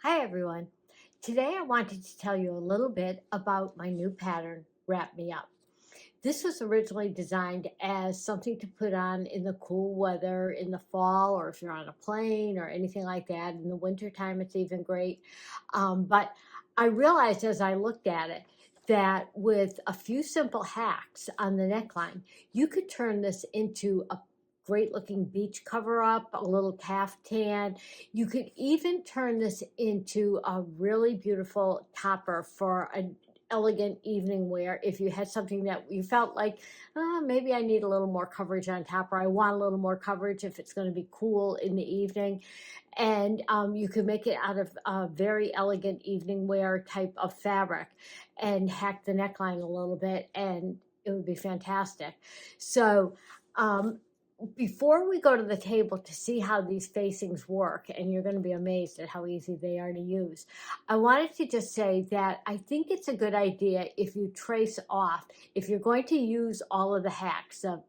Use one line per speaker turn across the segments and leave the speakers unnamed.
Hi everyone. Today I wanted to tell you a little bit about my new pattern, Wrap Me Up. This was originally designed as something to put on in the cool weather in the fall, or if you're on a plane or anything like that. In the wintertime, it's even great. But I realized as I looked at it that with a few simple hacks on the neckline, you could turn this into a great looking beach cover up, a little caftan. You could even turn this into a really beautiful topper for an elegant evening wear if you had something that you felt like, maybe I need a little more coverage on top, or I want a little more coverage if it's going to be cool in the evening. And you could make it out of a very elegant evening wear type of fabric and hack the neckline a little bit, and it would be fantastic. So, um, before we go to the table to see how these facings work, and you're going to be amazed at how easy they are to use, I wanted to just say that I think it's a good idea if you trace off, if you're going to use all of the hacks of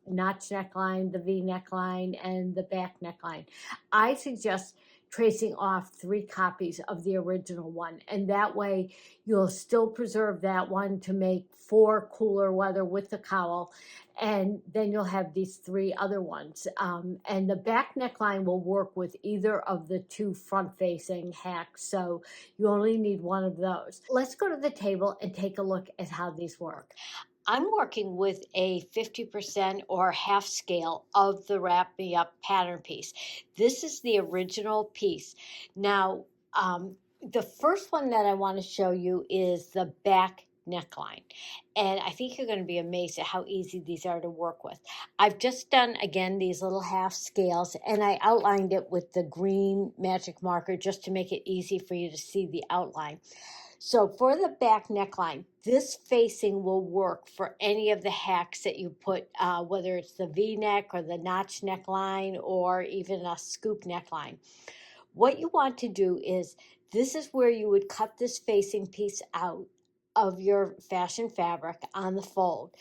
notch neckline, the V neckline, and the back neckline, I suggest tracing off 3 copies of the original one. And that way you'll still preserve that one to make for cooler weather with the cowl, and then you'll have these 3 other ones. And the back neckline will work with either of the 2 front-facing hacks, so you only need one of those. Let's go to the table and take a look at how these work. I'm working with a 50% or half scale of the Wrap Me Up pattern piece. This is the original piece. Now, the first one that I want to show you is the back neckline. And I think you're going to be amazed at how easy these are to work with. I've just done, again, these little half scales, and I outlined it with the green magic marker just to make it easy for you to see the outline. So for the back neckline, this facing will work for any of the hacks that you put, whether it's the V-neck or the notch neckline or even a scoop neckline. What you want to do is, this is where you would cut this facing piece out of your fashion fabric on the fold.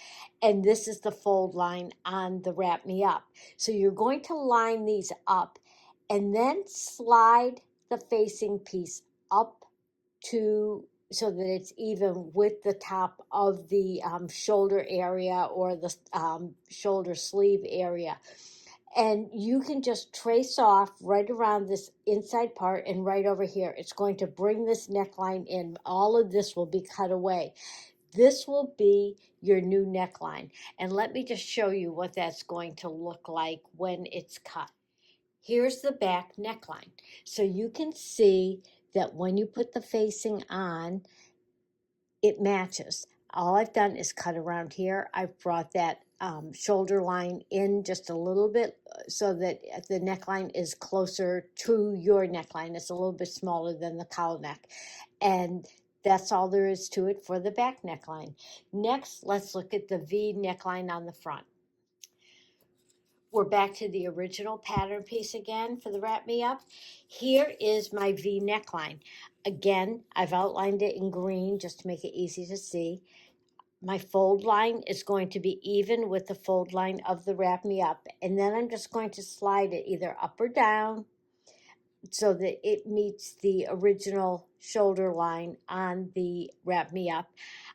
And this is the fold line on the Wrap Me Up. So you're going to line these up and then slide the facing piece up to so that it's even with the top of the shoulder area or the shoulder sleeve area. And you can just trace off right around this inside part and right over here. It's going to bring this neckline in. All of this will be cut away. This will be your new neckline. And let me just show you what that's going to look like when it's cut. Here's the back neckline. So you can see that when you put the facing on, it matches. All I've done is cut around here. I've brought that shoulder line in just a little bit so that the neckline is closer to your neckline. It's a little bit smaller than the cowl neck. And that's all there is to it for the back neckline. Next, let's look at the V neckline on the front. We're back to the original pattern piece again for the Wrap Me Up. Here is my V neckline. Again, I've outlined it in green just to make it easy to see. My fold line is going to be even with the fold line of the Wrap Me Up. And then I'm just going to slide it either up or down so that it meets the original shoulder line on the Wrap Me Up.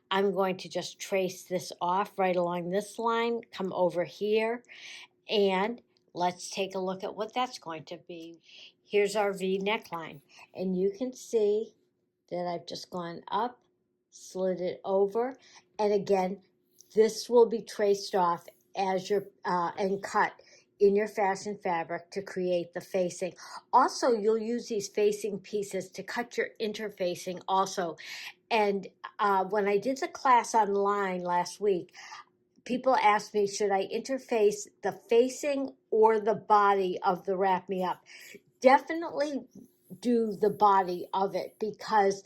I'm going to just trace this off right along this line, come over here, and let's take a look at what that's going to be. Here's our V neckline, and you can see that I've just gone up, slid it over, and again, this will be traced off as your and cut in your fashion fabric to create the facing. Also, you'll use these facing pieces to cut your interfacing also. And when I did the class online last week, people asked me, should I interface the facing or the body of the Wrap Me Up? Definitely do the body of it, because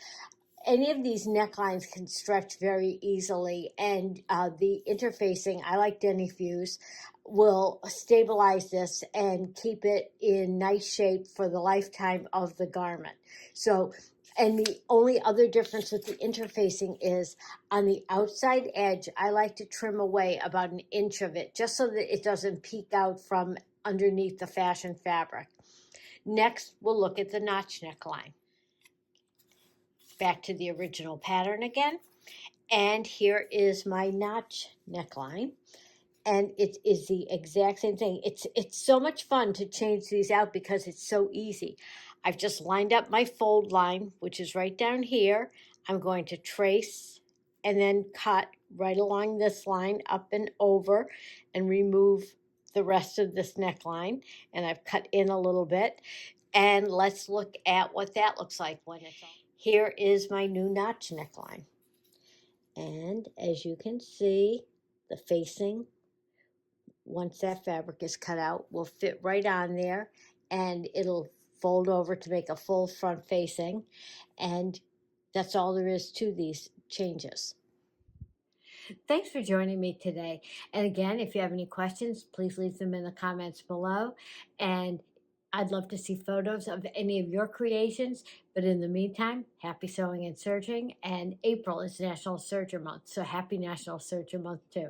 any of these necklines can stretch very easily, and the interfacing, I like Denny Fuse, will stabilize this and keep it in nice shape for the lifetime of the garment. So, and the only other difference with the interfacing is on the outside edge, I like to trim away about 1 inch of it just so that it doesn't peek out from underneath the fashion fabric. Next, we'll look at the notch neckline. back to the original pattern again. And here is my notch neckline. And it is the exact same thing. It's so much fun to change these out because it's so easy. I've just lined up my fold line, which is right down here. I'm going to trace and then cut right along this line up and over and remove the rest of this neckline. And I've cut in a little bit. And let's look at what that looks like when it's on. Here is my new notch neckline. And as you can see, the facing, once that fabric is cut out, will fit right on there, and it'll fold over to make a full front facing. And that's all there is to these changes. Thanks for joining me today. And again, if you have any questions, please leave them in the comments below. And I'd love to see photos of any of your creations. But in the meantime, happy sewing and serging. And April is National Serger Month. So happy National Serger Month too.